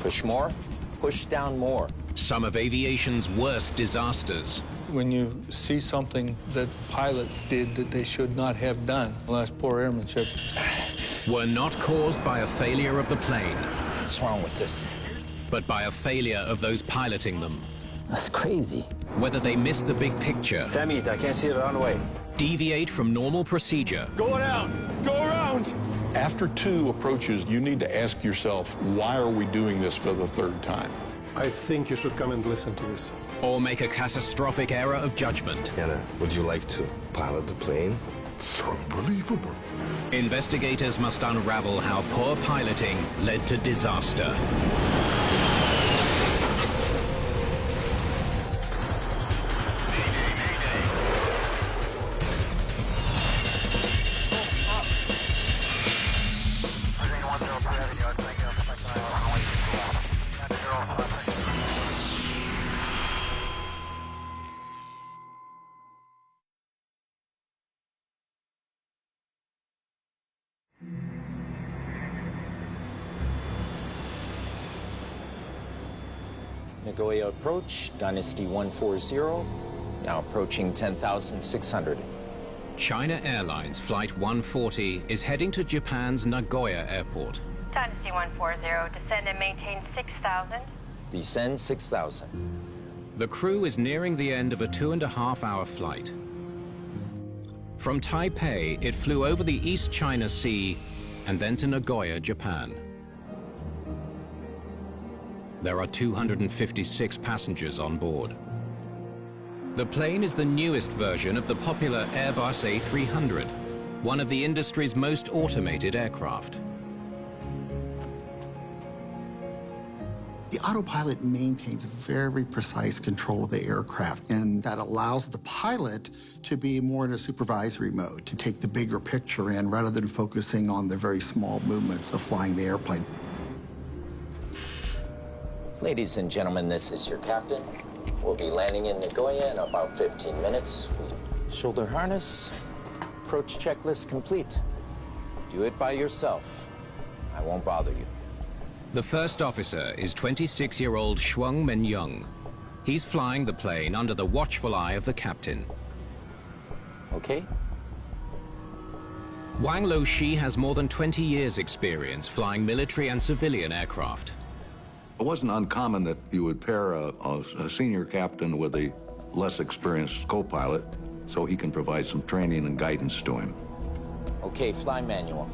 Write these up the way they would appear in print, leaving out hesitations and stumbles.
Push more, push down more. Some of aviation's worst disasters When you see something that pilots did that they should not have done, well, that's poor airmanship. were not caused by a failure of the plane, What's wrong with this? but by a failure of those piloting them. That's crazy. Whether they miss the big picture, Damn it, I can't see it on the way. deviate from normal procedure, Go down! Go around! After 2 approaches, you need to ask yourself, why are we doing this for the 3rd time? I think you should come and listen to this. or make a catastrophic error of judgment. Anna, would you like to pilot the plane? It's unbelievable. Investigators must unravel how poor piloting led to disaster. Nagoya approach, Dynasty 140, now approaching 10,600. China Airlines Flight 140 is heading to Japan's Nagoya Airport. Dynasty 140, descend and maintain 6,000. Descend 6,000. The crew is nearing the end of a 2.5-hour flight. From Taipei, it flew over the East China Sea and then to Nagoya, Japan. There are 256 passengers on board. The plane is the newest version of the popular Airbus A300, one of the industry's most automated aircraft. The autopilot maintains very precise control of the aircraft, and that allows the pilot to be more in a supervisory mode, to take the bigger picture in rather than focusing on the very small movements of flying the airplane. Ladies and gentlemen, this is your captain. We'll be landing in Nagoya in about 15 minutes. Shoulder harness, approach checklist complete. Do it by yourself. I won't bother you. The first officer is 26-year-old Shuang Menyong. He's flying the plane under the watchful eye of the captain. Okay? Wang Luoxi has more than 20 years' experience flying military and civilian aircraft. It wasn't uncommon that you would pair a senior captain with a less experienced co-pilot so he can provide some training and guidance to him. Okay, fly manual.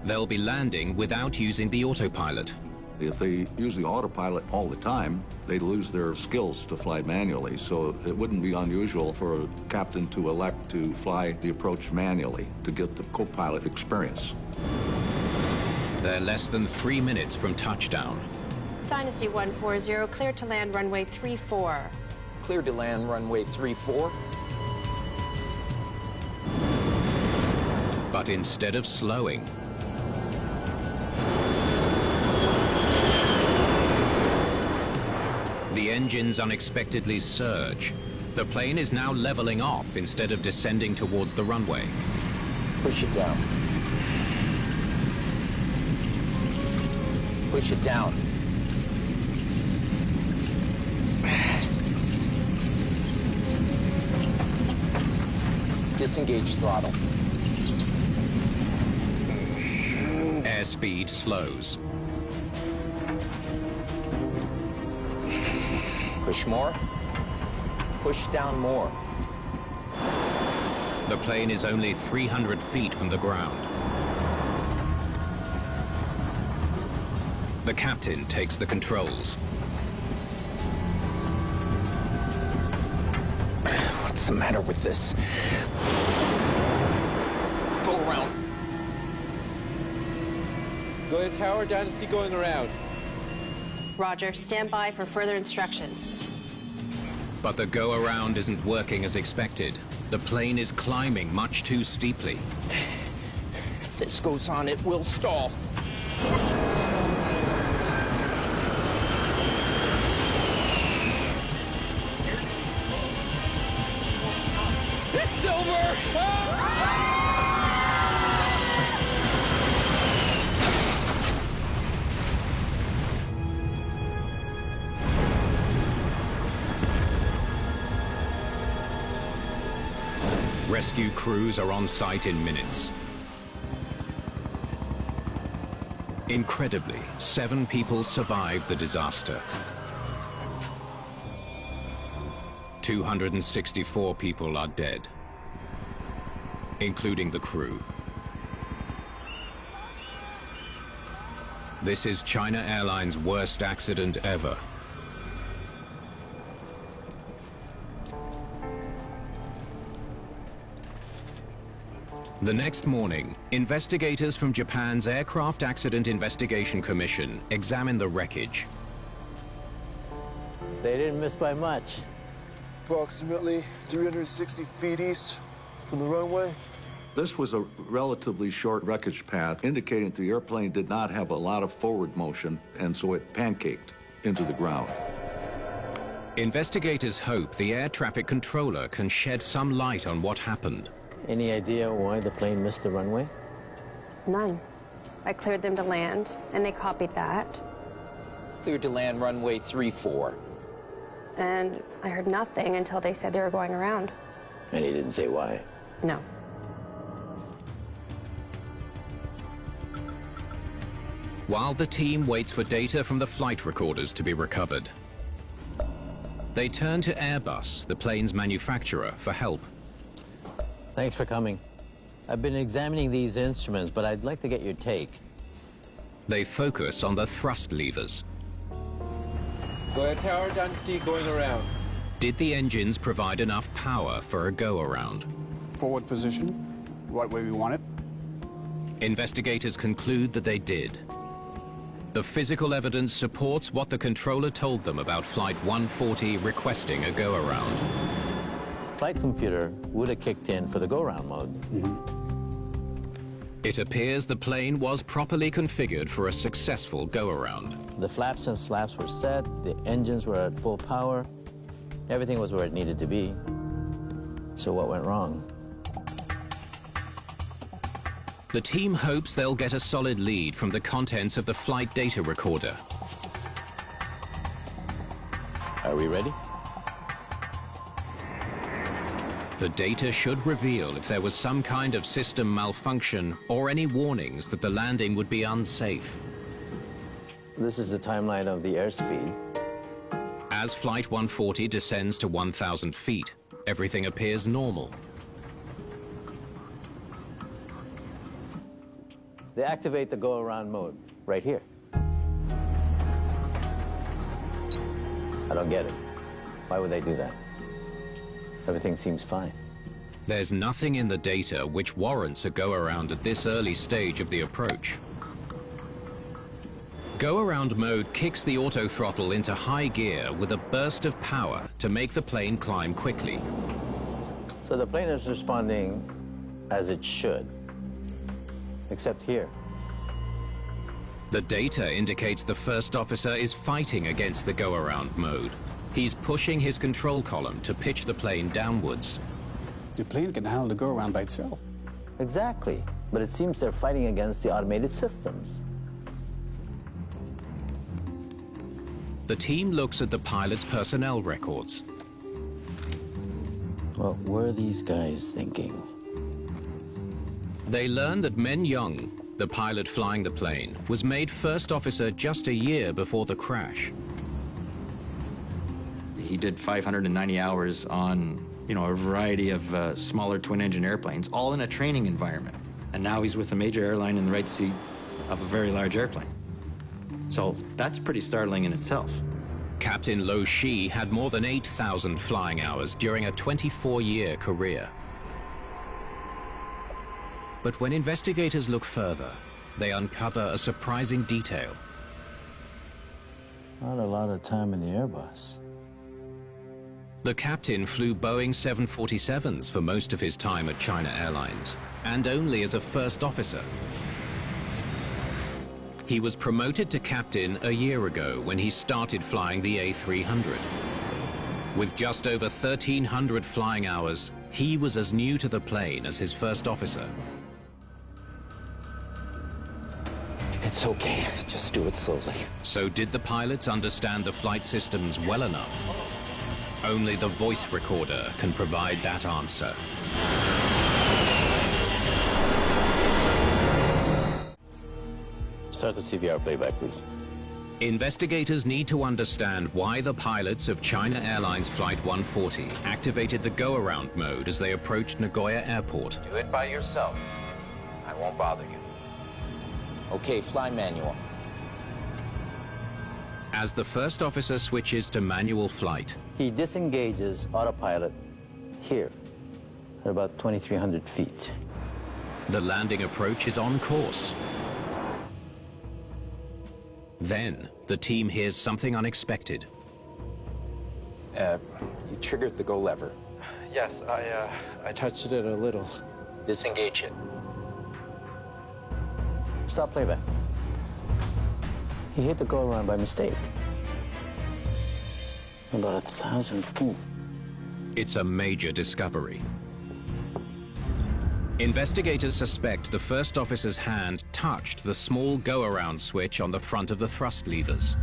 They'll be landing without using the autopilot. If they use the autopilot all the time, they lose their skills to fly manually, so it wouldn't be unusual for a captain to elect to fly the approach manually to get the co-pilot experience. They're less than 3 minutes from touchdown. Dynasty 140, clear to land runway 34. Clear to land runway 34. But instead of slowing, the engines unexpectedly surge. The plane is now leveling off instead of descending towards the runway. Push it down. Push it down. Disengage throttle. Airspeed slows. Push more. Push down more. The plane is only 300 feet from the ground. The captain takes the controls. What's the matter with this? Go around. Goya Tower, Dynasty going around. Roger, stand by for further instructions. But the go-around isn't working as expected. The plane is climbing much too steeply. If this goes on, it will stall. It's over! Rescue crews are on site in minutes. Incredibly, 7 people survived the disaster. 264 people are dead, including the crew. This is China Airlines' worst accident ever. The next morning, investigators from Japan's Aircraft Accident Investigation Commission examine the wreckage. They didn't miss by much. Approximately 360 feet east from the runway. This was a relatively short wreckage path, indicating the airplane did not have a lot of forward motion, and so it pancaked into the ground. Investigators hope the air traffic controller can shed some light on what happened. Any idea why the plane missed the runway? None. I cleared them to land, and they copied that. Cleared to land runway 34. And I heard nothing until they said they were going around. And he didn't say why? No. While the team waits for data from the flight recorders to be recovered, they turn to Airbus, the plane's manufacturer, for help. Thanks for coming. I've been examining these instruments, but I'd like to get your take. They focus on the thrust levers. Goya Tower, Dynasty going around. Did the engines provide enough power for a go-around? Forward position, right where we want it. Investigators conclude that they did. The physical evidence supports what the controller told them about Flight 140 requesting a go-around. Flight computer would have kicked in for the go-around mode. It appears the plane was properly configured for a successful go-around. The flaps and slaps were set, the engines were at full power, everything was where it needed to be. So what went wrong? The team hopes they'll get a solid lead from the contents of the flight data recorder. Are we ready? The data should reveal if there was some kind of system malfunction or any warnings that the landing would be unsafe. This is the timeline of the airspeed. As Flight 140 descends to 1,000 feet, everything appears normal. They activate the go-around mode right here. I don't get it. Why would they do that? Everything seems fine. There's nothing in the data which warrants a go-around at this early stage of the approach. Go-around mode kicks the auto-throttle into high gear with a burst of power to make the plane climb quickly. So the plane is responding as it should, except here. The data indicates the first officer is fighting against the go-around mode. He's pushing his control column to pitch the plane downwards. The plane can handle the go-around by itself. Exactly, but it seems they're fighting against the automated systems. The team looks at the pilot's personnel records. What were these guys thinking? They learn that Men Young, the pilot flying the plane, was made first officer just a year before the crash. He did 590 hours on, a variety of smaller twin-engine airplanes, all in a training environment. And now he's with a major airline in the right seat of a very large airplane. So that's pretty startling in itself. Captain Lo Shi had more than 8,000 flying hours during a 24-year career. But when investigators look further, they uncover a surprising detail. Not a lot of time in the Airbus. The captain flew Boeing 747s for most of his time at China Airlines, and only as a first officer. He was promoted to captain a year ago when he started flying the A300. With just over 1,300 flying hours, he was as new to the plane as his first officer. It's okay, just do it slowly. So did the pilots understand the flight systems well enough? Only the voice recorder can provide that answer. Start the CVR playback, please. Investigators need to understand why the pilots of China Airlines Flight 140 activated the go-around mode as they approached Nagoya Airport. Do it by yourself. I won't bother you. Okay, fly manual. As the first officer switches to manual flight, He disengages autopilot here at about 2,300 feet. the landing approach is on course. Then, the team hears something unexpected. You triggered the go lever. Yes, I touched it a little. Disengage it. Stop playback. He hit the go-around by mistake. About 1,000 feet. It's a major discovery. Investigators suspect the first officer's hand touched the small go-around switch on the front of the thrust levers.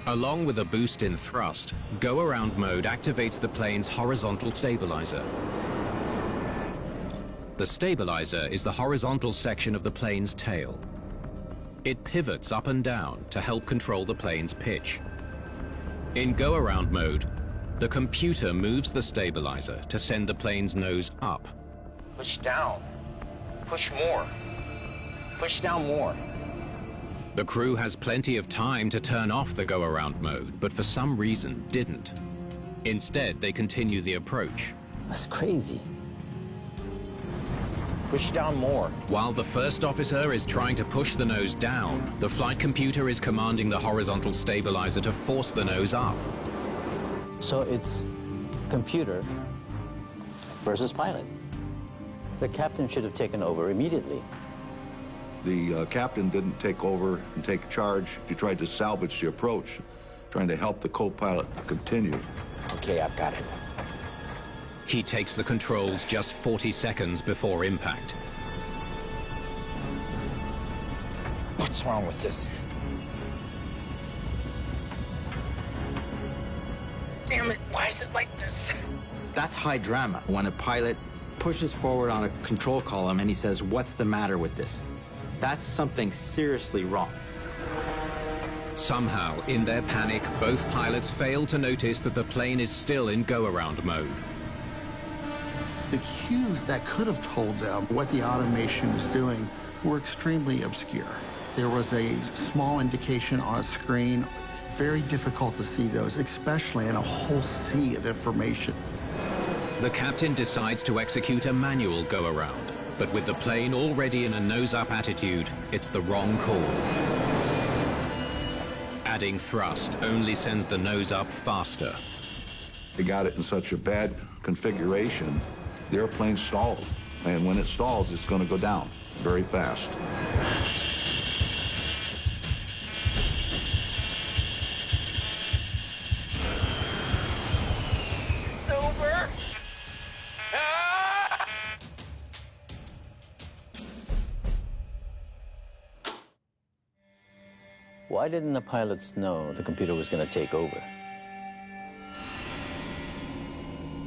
Along with a boost in thrust, go-around mode activates the plane's horizontal stabilizer. The stabilizer is the horizontal section of the plane's tail. It pivots up and down to help control the plane's pitch. In go-around mode, the computer moves the stabilizer to send the plane's nose up. Push down. Push more. Push down more. The crew has plenty of time to turn off the go-around mode, but for some reason didn't. Instead, they continue the approach. That's crazy. Push down more. While the first officer is trying to push the nose down, the flight computer is commanding the horizontal stabilizer to force the nose up. So it's computer versus pilot. The captain should have taken over immediately. The captain didn't take over and take charge. He tried to salvage the approach, trying to help the co-pilot continue. Okay, I've got it. He takes the controls just 40 seconds before impact. What's wrong with this? Damn it, why is it like this? That's high drama. When a pilot pushes forward on a control column and he says, "What's the matter with this?" That's something seriously wrong. Somehow, in their panic, both pilots fail to notice that the plane is still in go-around mode. The cues that could have told them what the automation was doing were extremely obscure. There was a small indication on a screen. Very difficult to see those, especially in a whole sea of information. The captain decides to execute a manual go-around, but with the plane already in a nose-up attitude, it's the wrong call. Adding thrust only sends the nose up faster. They got it in such a bad configuration, the airplane stalled. And when it stalls, it's going to go down very fast. It's over. Ah! Why didn't the pilots know the computer was going to take over?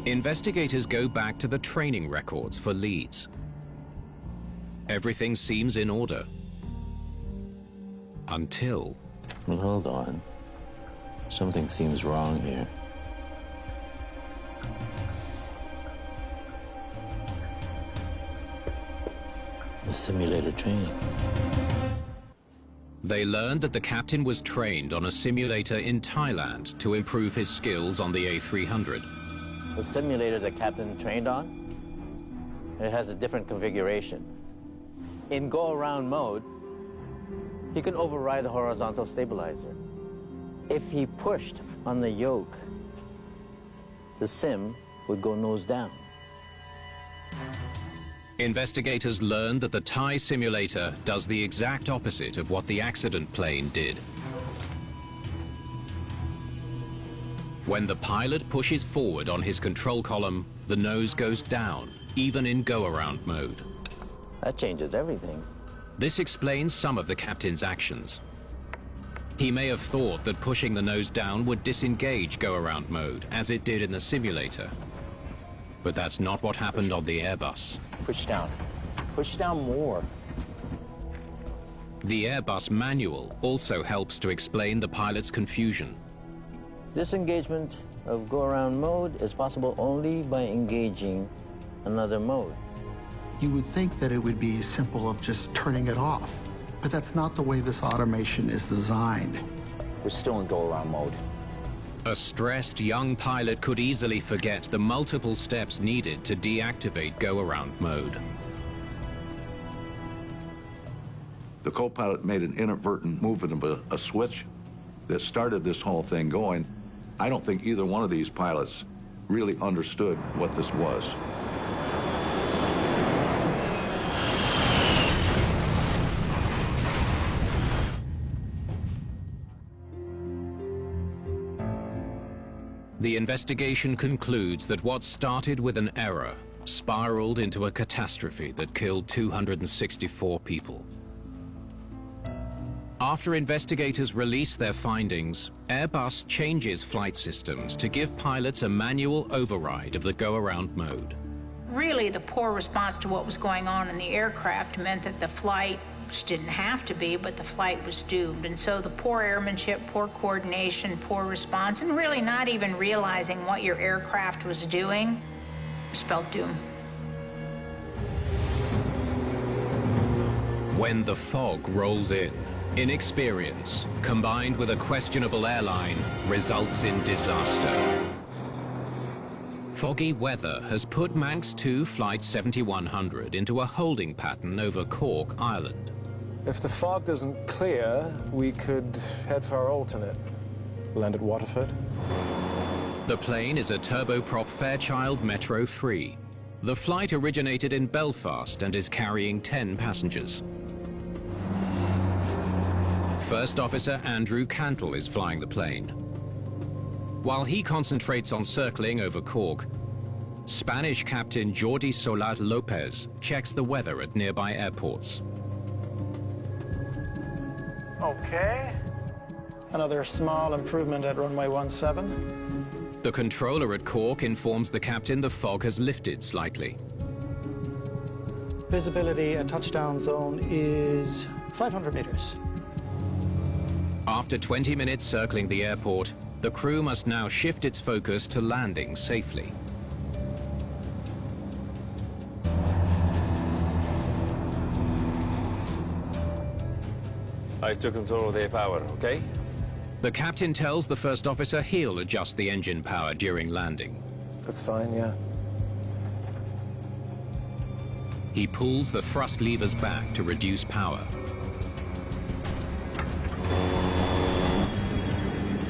Investigators go back to the training records for leads. Everything seems in order. Until... Well, hold on. Something seems wrong here. The simulator training. They learned that the captain was trained on a simulator in Thailand to improve his skills on the A300. The simulator the captain trained on, it has a different configuration. In go-around mode, he can override the horizontal stabilizer. If he pushed on the yoke, the sim would go nose down. Investigators learned that the Thai simulator does the exact opposite of what the accident plane did. When the pilot pushes forward on his control column, the nose goes down, even in go-around mode. That changes everything. This explains some of the captain's actions. He may have thought that pushing the nose down would disengage go-around mode, as it did in the simulator. But that's not what happened on the Airbus. Push down. Push down more. The Airbus manual also helps to explain the pilot's confusion. Disengagement of go-around mode is possible only by engaging another mode. You would think that it would be simple of just turning it off, but that's not the way this automation is designed. We're still in go-around mode. A stressed young pilot could easily forget the multiple steps needed to deactivate go-around mode. The co-pilot made an inadvertent movement of a switch that started this whole thing going. I don't think either one of these pilots really understood what this was. The investigation concludes that what started with an error spiraled into a catastrophe that killed 264 people. After investigators release their findings, Airbus changes flight systems to give pilots a manual override of the go-around mode. Really, the poor response to what was going on in the aircraft meant that the flight, which didn't have to be, but the flight was doomed. And so the poor airmanship, poor coordination, poor response, and really not even realizing what your aircraft was doing spelled doom. When the fog rolls in, inexperience, combined with a questionable airline, results in disaster. Foggy weather has put Manx 2 Flight 7100 into a holding pattern over Cork, Ireland. If the fog doesn't clear, we could head for our alternate. Land at Waterford. The plane is a turboprop Fairchild Metro 3. The flight originated in Belfast and is carrying 10 passengers. First Officer Andrew Cantle is flying the plane. While he concentrates on circling over Cork, Spanish Captain Jordi Solat Lopez checks the weather at nearby airports. Okay. Another small improvement at runway 17. The controller at Cork informs the captain the fog has lifted slightly. Visibility at touchdown zone is 500 meters. After 20 minutes circling the airport, the crew must now shift its focus to landing safely. I took control of the power, okay? The captain tells the first officer he'll adjust the engine power during landing. That's fine, yeah. He pulls the thrust levers back to reduce power.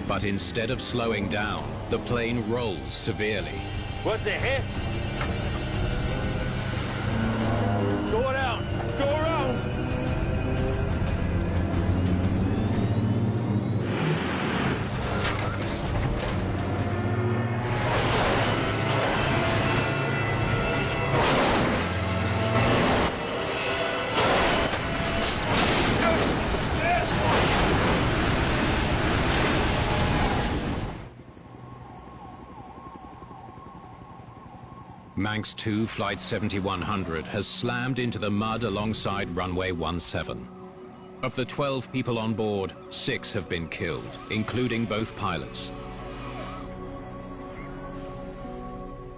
But instead of slowing down, the plane rolls severely. What the heck? Go around! Go around! Manx 2 Flight 7100 has slammed into the mud alongside runway 17. Of the 12 people on board, 6 have been killed, including both pilots.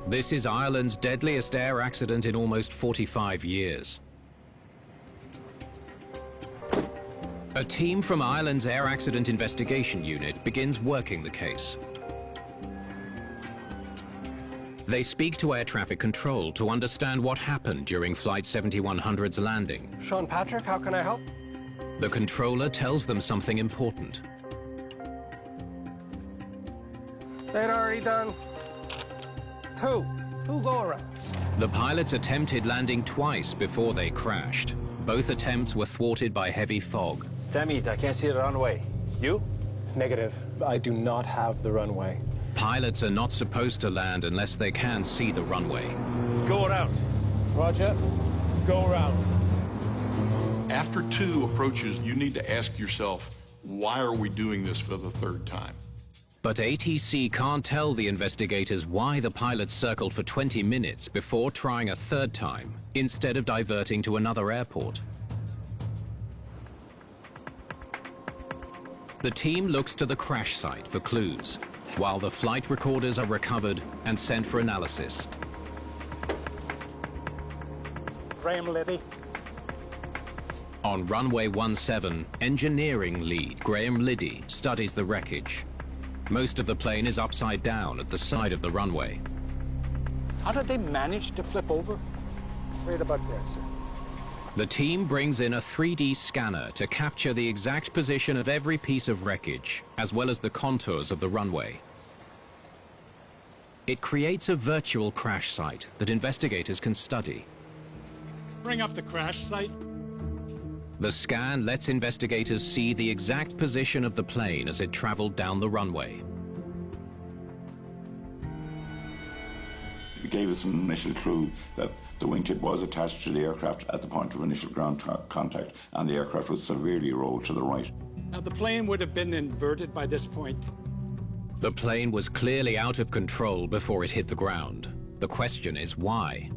This is Ireland's deadliest air accident in almost 45 years. A team from Ireland's Air Accident Investigation Unit begins working the case. They speak to air traffic control to understand what happened during Flight 7100's landing. Sean Patrick, how can I help? The controller tells them something important. They'd already done two go-arounds. The pilots attempted landing twice before they crashed. Both attempts were thwarted by heavy fog. Damn it, I can't see the runway. You? Negative. I do not have the runway. Pilots are not supposed to land unless they can see the runway. Go around. Roger. Go around. After 2 approaches, you need to ask yourself, why are we doing this for the 3rd time? But ATC can't tell the investigators why the pilots circled for 20 minutes before trying a 3rd time, instead of diverting to another airport. The team looks to the crash site for clues, while the flight recorders are recovered and sent for analysis. Graham Liddy. On runway 17, engineering lead Graham Liddy studies the wreckage. Most of the plane is upside down at the side of the runway. How did they manage to flip over? Right about there, sir. The team brings in a 3D scanner to capture the exact position of every piece of wreckage, as well as the contours of the runway. It creates a virtual crash site that investigators can study. Bring up the crash site. The scan lets investigators see the exact position of the plane as it traveled down the runway. It gave us an initial clue that the wingtip was attached to the aircraft at the point of initial ground contact, and the aircraft was severely rolled to the right. Now, the plane would have been inverted by this point. The plane was clearly out of control before it hit the ground. The question is why?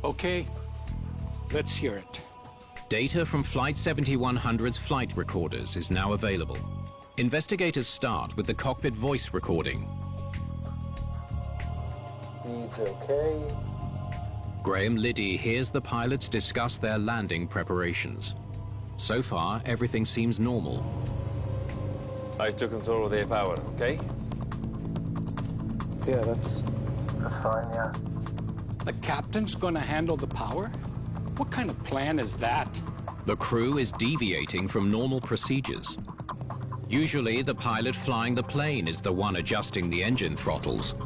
Okay, let's hear it. Data from Flight 7100's flight recorders is now available. Investigators start with the cockpit voice recording. Speed's okay. Graham Liddy hears the pilots discuss their landing preparations. So far, everything seems normal. I took control of the power, okay? Yeah, that's fine, yeah. The captain's going to handle the power? What kind of plan is that? The crew is deviating from normal procedures. Usually, the pilot flying the plane is the one adjusting the engine throttles.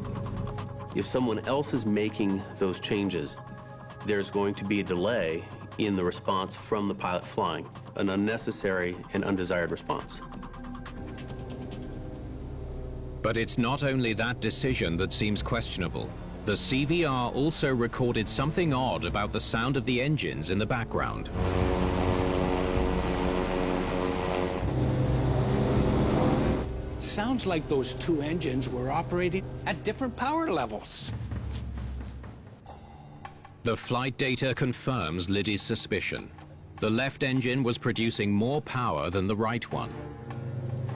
If someone else is making those changes, there's going to be a delay in the response from the pilot flying, an unnecessary and undesired response. But it's not only that decision that seems questionable. The CVR also recorded something odd about the sound of the engines in the background. Sounds like those two engines were operating at different power levels. The flight data confirms Liddy's suspicion. The left engine was producing more power than the right one.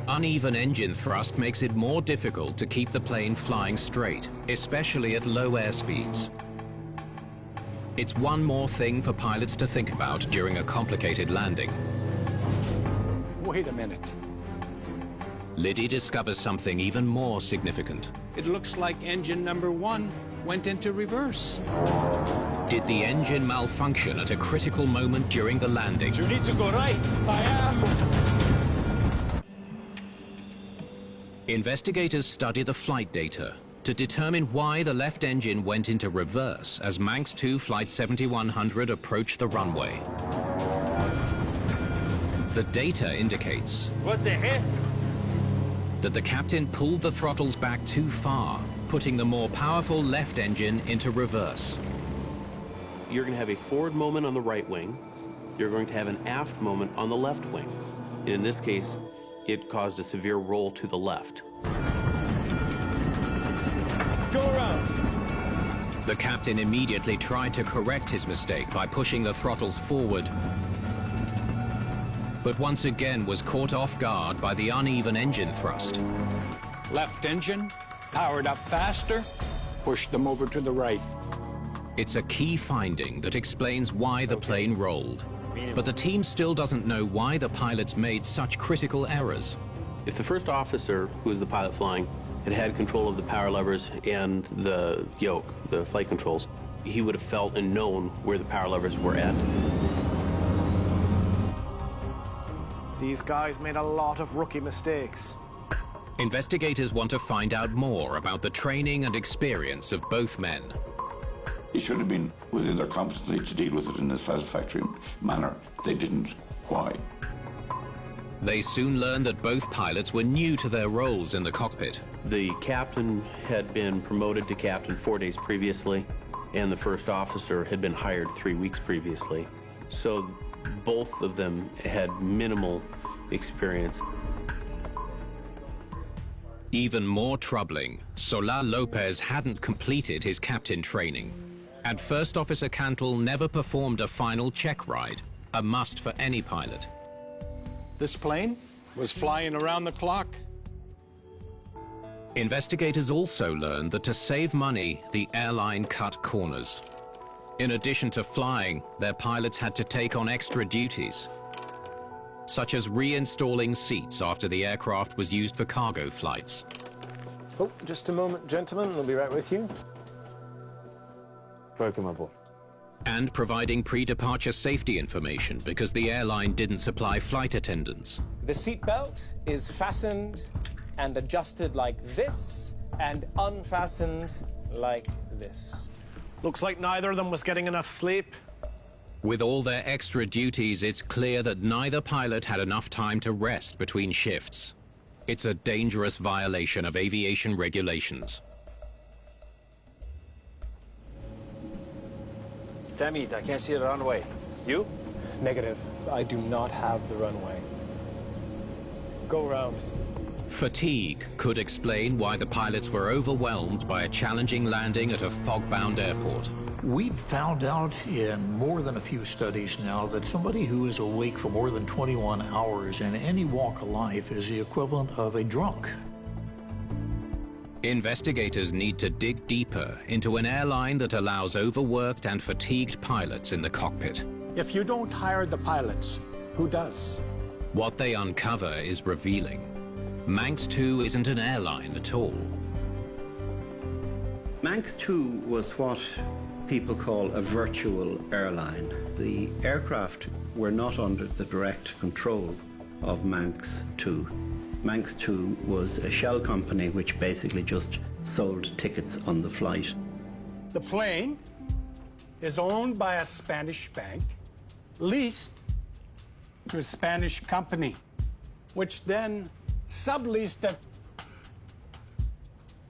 Uneven engine thrust makes it more difficult to keep the plane flying straight, especially at low airspeeds. It's one more thing for pilots to think about during a complicated landing. Wait a minute. Liddy discovers something even more significant. It looks like engine number 1 went into reverse. Did the engine malfunction at a critical moment during the landing? You need to go right. I am. Investigators study the flight data to determine why the left engine went into reverse as Manx 2 Flight 7100 approached the runway. The data indicates What the heck? that the captain pulled the throttles back too far, putting the more powerful left engine into reverse. You're going to have a forward moment on the right wing. You're going to have an aft moment on the left wing. And in this case, it caused a severe roll to the left. Go around. The captain immediately tried to correct his mistake by pushing the throttles forward, but once again was caught off guard by the uneven engine thrust. Left engine, powered up faster, pushed them over to the right. It's a key finding that explains why the plane rolled. But the team still doesn't know why the pilots made such critical errors. If the first officer, who was the pilot flying, had control of the power levers and the yoke, the flight controls, he would have felt and known where the power levers were at. These guys made a lot of rookie mistakes. Investigators want to find out more about the training and experience of both men. It should have been within their competency to deal with it in a satisfactory manner. They didn't. Why? They soon learned that both pilots were new to their roles in the cockpit. The captain had been promoted to captain 4 days previously, and the first officer had been hired 3 weeks previously. So both of them had minimal experience. Even more troubling, Solar Lopez hadn't completed his captain training. And First Officer Cantle never performed a final check ride, a must for any pilot. This plane was flying around the clock. Investigators also learned that to save money, the airline cut corners. In addition to flying, their pilots had to take on extra duties, such as reinstalling seats after the aircraft was used for cargo flights. Oh, just a moment, gentlemen. We'll be right with you. Welcome aboard. And providing pre-departure safety information because the airline didn't supply flight attendants. The seat belt is fastened and adjusted like this, and unfastened like this. Looks like neither of them was getting enough sleep. With all their extra duties, it's clear that neither pilot had enough time to rest between shifts. It's a dangerous violation of aviation regulations. Damn it, I can't see the runway. You? Negative. I do not have the runway. Go around. Fatigue could explain why the pilots were overwhelmed by a challenging landing at a fog-bound airport. We've found out in more than a few studies now that somebody who is awake for more than 21 hours in any walk of life is the equivalent of a drunk. Investigators need to dig deeper into an airline that allows overworked and fatigued pilots in the cockpit. If you don't hire the pilots, who does? What they uncover is revealing. Manx 2 isn't an airline at all. Manx 2 was what people call a virtual airline. The aircraft were not under the direct control of Manx 2. Manx 2 was a shell company which basically just sold tickets on the flight. The plane is owned by a Spanish bank, leased to a Spanish company, which then subleased it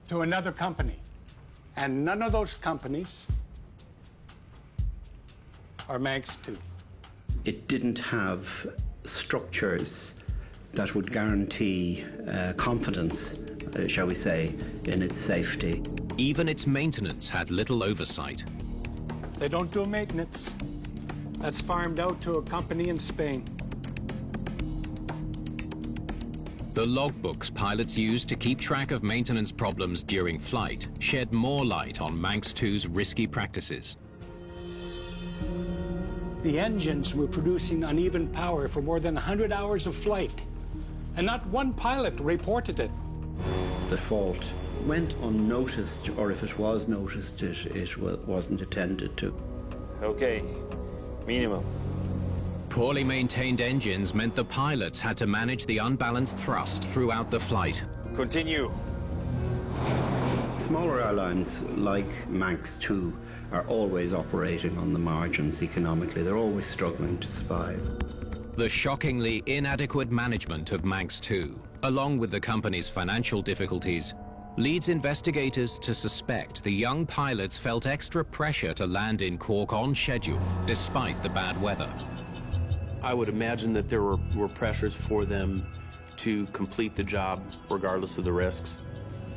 to another company. And none of those companies are Manx 2. It didn't have structures that would guarantee confidence, shall we say, in its safety. Even its maintenance had little oversight. They don't do maintenance. That's farmed out to a company in Spain. The logbooks pilots used to keep track of maintenance problems during flight shed more light on Manx 2's risky practices. The engines were producing uneven power for more than 100 hours of flight, and not one pilot reported it. The fault went unnoticed, or if it was noticed, it wasn't attended to. Okay, minimum. Poorly maintained engines meant the pilots had to manage the unbalanced thrust throughout the flight. Continue. Smaller airlines like Manx 2 are always operating on the margins economically. They're always struggling to survive. The shockingly inadequate management of Manx 2, along with the company's financial difficulties, leads investigators to suspect the young pilots felt extra pressure to land in Cork on schedule, despite the bad weather. I would imagine that there were pressures for them to complete the job regardless of the risks.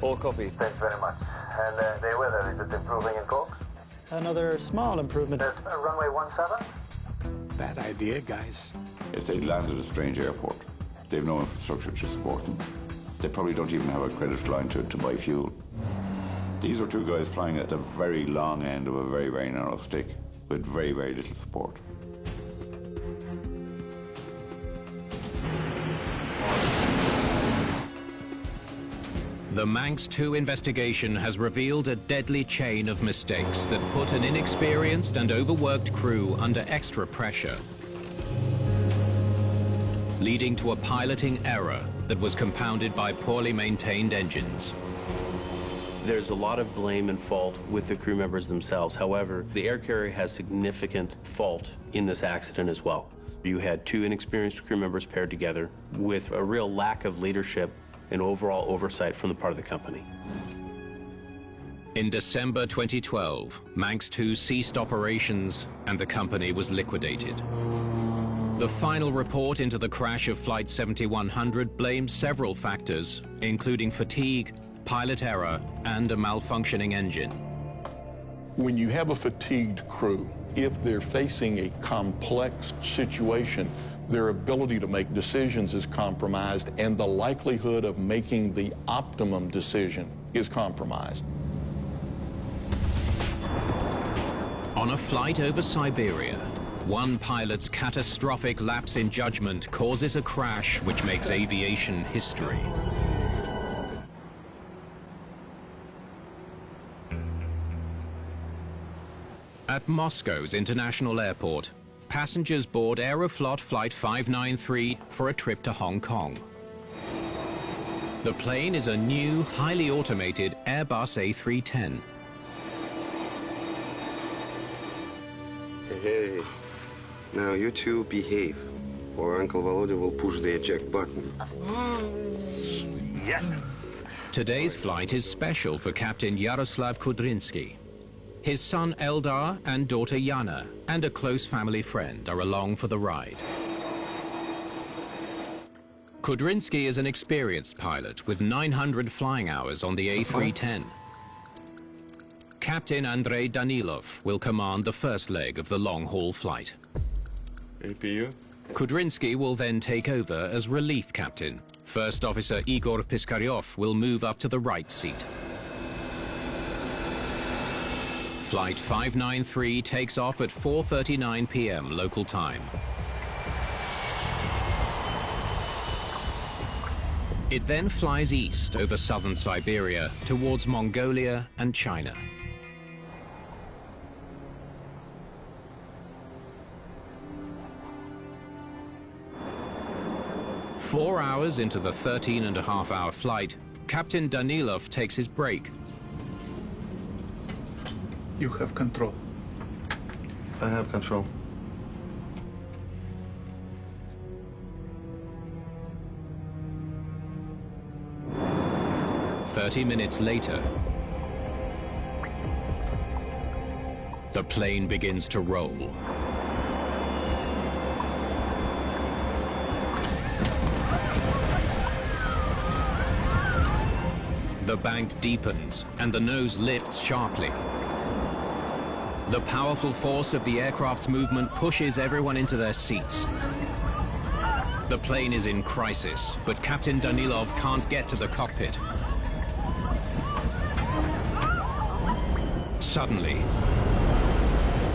All copy. Thanks very much. And the weather, is it improving in Cork? Another small improvement. Runway 17? Bad idea, guys. If they landed at a strange airport, they have no infrastructure to support them. They probably don't even have a credit line to buy fuel. These were two guys flying at the very long end of a very, very narrow stick with very, very little support. The Manx 2 investigation has revealed a deadly chain of mistakes that put an inexperienced and overworked crew under extra pressure, leading to a piloting error that was compounded by poorly maintained engines. There's a lot of blame and fault with the crew members themselves. However, the air carrier has significant fault in this accident as well. You had two inexperienced crew members paired together with a real lack of leadership and overall oversight from the part of the company. In December 2012, Manx 2 ceased operations and the company was liquidated. The final report into the crash of Flight 7100 blamed several factors, including fatigue, pilot error, and a malfunctioning engine. When you have a fatigued crew, if they're facing a complex situation, Their ability to make decisions is compromised, and the likelihood of making the optimum decision is compromised. On a flight over Siberia, one pilot's catastrophic lapse in judgment causes a crash which makes aviation history. At Moscow's International Airport, passengers board Aeroflot Flight 593 for a trip to Hong Kong. The plane is a new, highly automated Airbus A310. Hey, now you two behave, or Uncle Volodya will push the eject button. Yes. Today's flight is special for Captain Yaroslav Kudrynsky. His son Eldar and daughter Yana and a close family friend are along for the ride. Kudrynsky is an experienced pilot with 900 flying hours on the A310. Captain Andrei Danilov will command the first leg of the long-haul flight. APU? Kudrynsky will then take over as relief captain. First Officer Igor Piskaryov will move up to the right seat. Flight 593 takes off at 4:39 p.m. local time. It then flies east over southern Siberia towards Mongolia and China. Four hours into the 13.5-hour flight, Captain Danilov takes his break. You have control. I have control. "30 minutes later, the plane begins to roll. The bank deepens and the nose lifts sharply. The powerful force of the aircraft's movement pushes everyone into their seats. The plane is in crisis, but Captain Danilov can't get to the cockpit. Suddenly,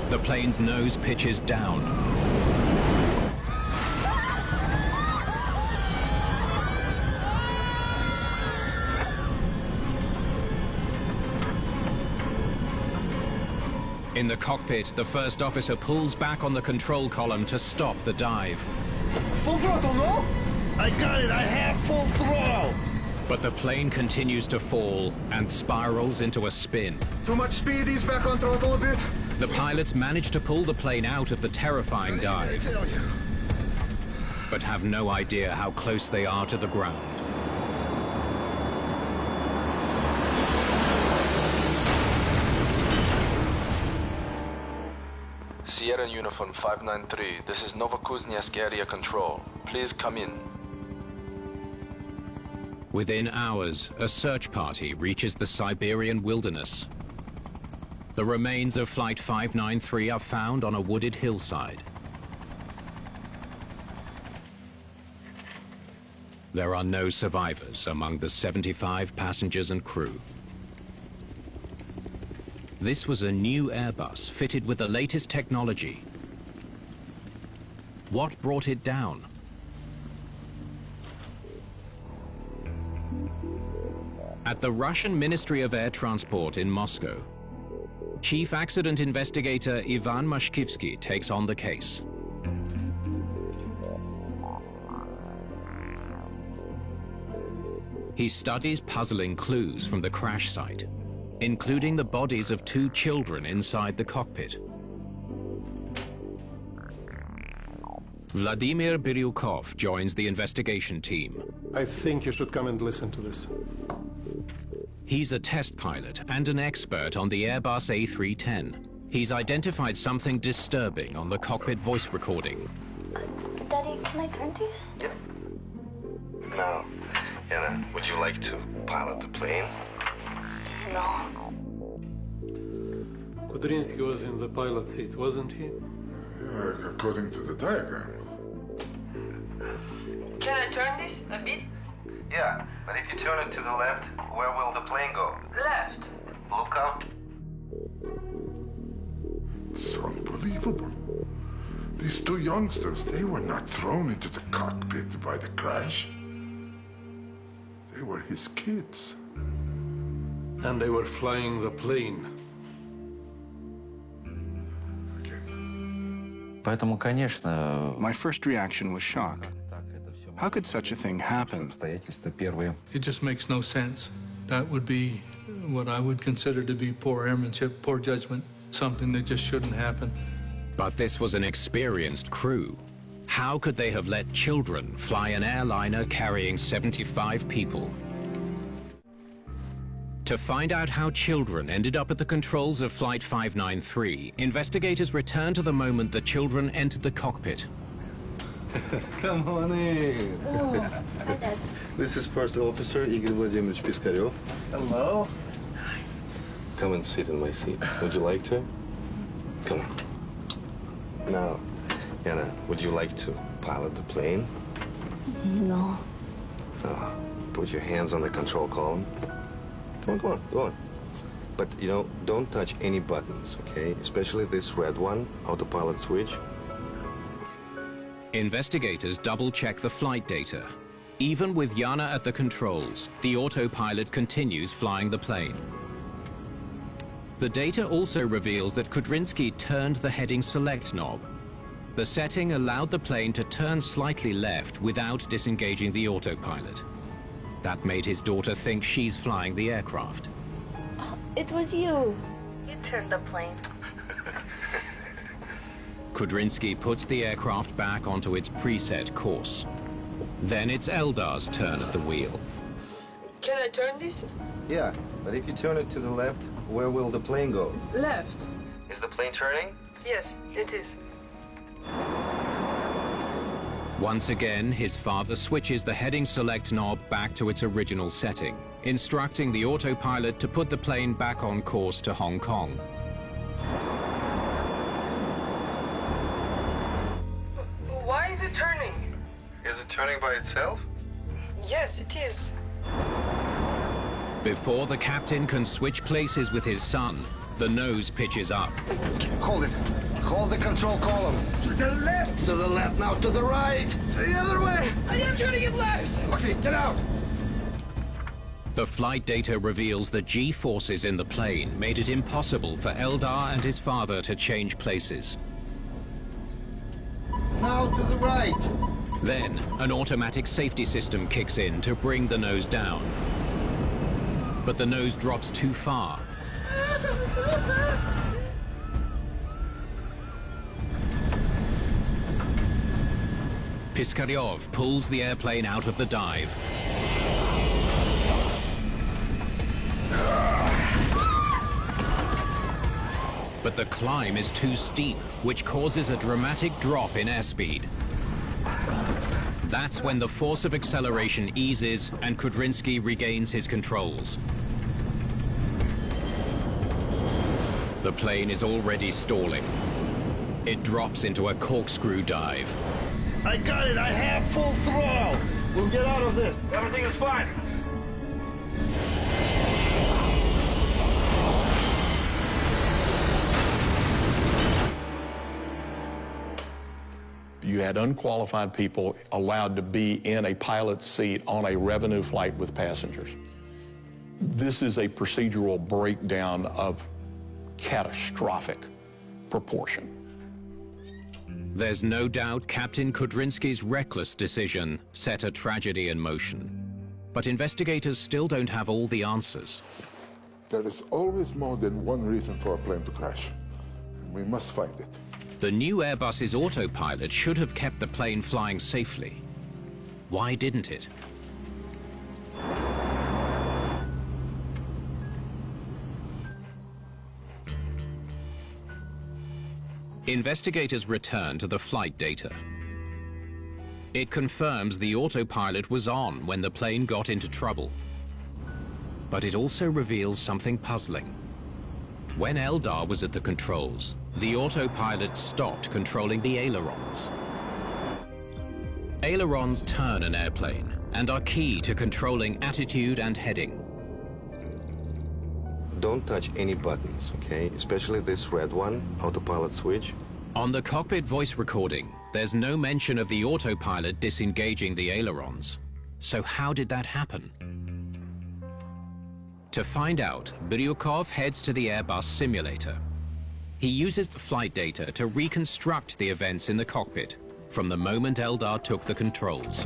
the plane's nose pitches down. In the cockpit, the first officer pulls back on the control column to stop the dive. Full throttle, no? I got it, I have full throttle! But the plane continues to fall and spirals into a spin. Too much speed, ease back on throttle a bit. The pilots manage to pull the plane out of the terrifying dive, but have no idea how close they are to the ground. Sierra Uniform 593, this is Novokuznetsk area control. Please come in. Within hours, a search party reaches the Siberian wilderness. The remains of Flight 593 are found on a wooded hillside. There are no survivors among the 75 passengers and crew. This was a new Airbus fitted with the latest technology. What brought it down? At the Russian Ministry of Air Transport in Moscow, Chief Accident Investigator Ivan Mashkivsky takes on the case. He studies puzzling clues from the crash site, including the bodies of two children inside the cockpit. Vladimir Biryukov joins the investigation team. I think you should come and listen to this. He's a test pilot and an expert on the Airbus A310. He's identified something disturbing on the cockpit voice recording. Daddy, can I turn these? Yeah. Now, Anna, would you like to pilot the plane? No. Kudrynsky was in the pilot seat, wasn't he? Yeah, according to the diagram. I turn this a bit? Yeah, but if you turn it to the left, where will the plane go? Left. Look out. It's unbelievable. These two youngsters, they were not thrown into the cockpit by the crash. They were his kids. And they were flying the plane. My first reaction was shock. How could such a thing happen? It just makes no sense. That would be what I would consider to be poor airmanship, poor judgment, something that just shouldn't happen. But this was an experienced crew. How could they have let children fly an airliner carrying 75 people? To find out how children ended up at the controls of Flight 593, investigators returned to the moment the children entered the cockpit. Come on in. Oh, hi, Dad. This is First Officer Igor Vladimirovich Piskarev. Hello. Come and sit in my seat. Would you like to? Come on. Now, Anna, would you like to pilot the plane? No. Put your hands on the control column. Go on. But, you know, don't touch any buttons, okay? Especially this red one, autopilot switch. Investigators double-check the flight data. Even with Yana at the controls, the autopilot continues flying the plane. The data also reveals that Kudrinsky turned the heading select knob. The setting allowed the plane to turn slightly left without disengaging the autopilot. That made his daughter think she's flying the aircraft. Oh, it was you. You turned the plane. Kudrinsky puts the aircraft back onto its preset course. Then it's Eldar's turn at the wheel. Can I turn this? Yeah, but if you turn it to the left, where will the plane go? Left. Is the plane turning? Yes, it is. Once again, his father switches the heading select knob back to its original setting, instructing the autopilot to put the plane back on course to Hong Kong. Why is it turning? Is it turning by itself? Yes, it is. Before the captain can switch places with his son, the nose pitches up. Hold it. Hold the control column. To the left. To the left, now to the right. The other way. I am trying to get left. Okay, get out. The flight data reveals the G-forces in the plane made it impossible for Eldar and his father to change places. Now to the right. Then, an automatic safety system kicks in to bring the nose down. But the nose drops too far. Piskaryov pulls the airplane out of the dive. But the climb is too steep, which causes a dramatic drop in airspeed. That's when the force of acceleration eases and Kudrinsky regains his controls. The plane is already stalling. It drops into a corkscrew dive. I got it. I have full throttle. We'll get out of this. Everything is fine. You had unqualified people allowed to be in a pilot's seat on a revenue flight with passengers. This is a procedural breakdown of catastrophic proportion. There's no doubt Captain Kudrinsky's reckless decision set a tragedy in motion. But investigators still don't have all the answers. There is always more than one reason for a plane to crash, and we must find it. The new Airbus's autopilot should have kept the plane flying safely. Why didn't it? Investigators return to the flight data. It confirms the autopilot was on when the plane got into trouble. But it also reveals something puzzling. When Eldar was at the controls, the autopilot stopped controlling the ailerons. Ailerons turn an airplane and are key to controlling attitude and heading. Don't touch any buttons, okay? Especially this red one, autopilot switch. On the cockpit voice recording, there's no mention of the autopilot disengaging the ailerons. So how did that happen? To find out, Biryukov heads to the Airbus simulator. He uses the flight data to reconstruct the events in the cockpit from the moment Eldar took the controls.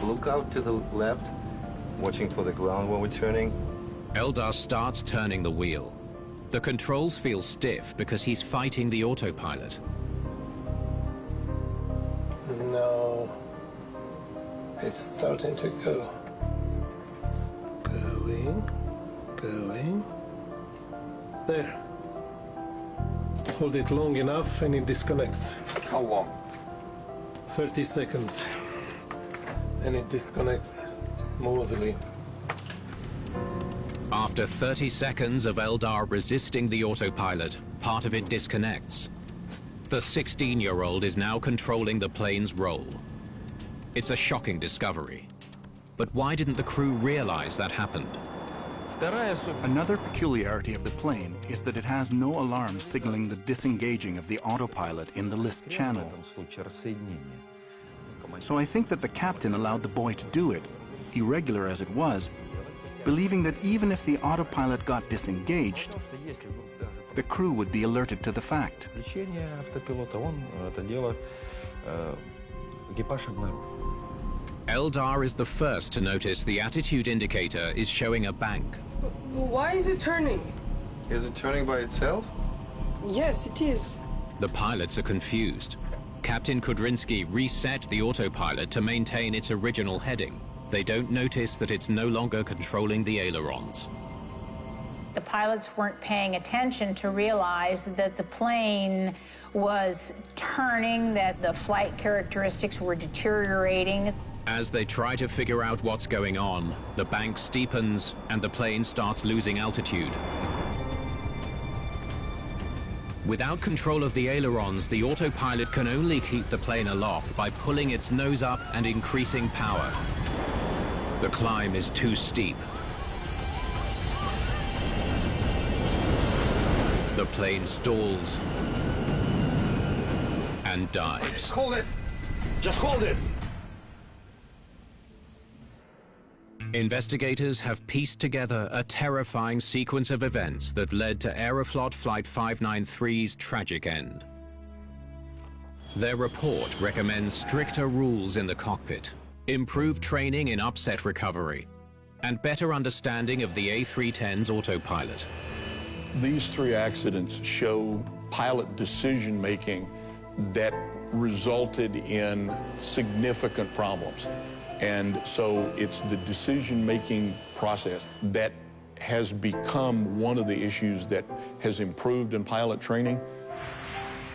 Look out to the left, watching for the ground when we're turning. Eldar starts turning the wheel. The controls feel stiff because he's fighting the autopilot. No. It's starting to go. Going. There. Hold it long enough and it disconnects. How long? 30 seconds. And it disconnects smoothly. After 30 seconds of Eldar resisting the autopilot, part of it disconnects. The 16-year-old is now controlling the plane's roll. It's a shocking discovery. But why didn't the crew realize that happened? Another peculiarity of the plane is that it has no alarm signaling the disengaging of the autopilot in the lift channel. So I think that the captain allowed the boy to do it, irregular as it was, believing that even if the autopilot got disengaged, the crew would be alerted to the fact. Eldar is the first to notice the attitude indicator is showing a bank. Why is it turning? Is it turning by itself? Yes, it is. The pilots are confused. Captain Kudrinsky reset the autopilot to maintain its original heading. They don't notice that it's no longer controlling the ailerons. The pilots weren't paying attention to realize that the plane was turning, that the flight characteristics were deteriorating. As they try to figure out what's going on, the bank steepens and the plane starts losing altitude. Without control of the ailerons, the autopilot can only keep the plane aloft by pulling its nose up and increasing power. The climb is too steep. The plane stalls and dives. Hold it! Just hold it! Investigators have pieced together a terrifying sequence of events that led to Aeroflot Flight 593's tragic end. Their report recommends stricter rules in the cockpit, improved training in upset recovery, and better understanding of the A310's autopilot. These three accidents show pilot decision-making that resulted in significant problems. And so it's the decision-making process that has become one of the issues that has improved in pilot training.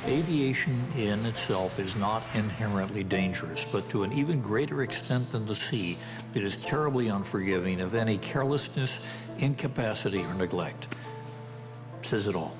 Aviation in itself is not inherently dangerous, but to an even greater extent than the sea, it is terribly unforgiving of any carelessness, incapacity, or neglect. Says it all.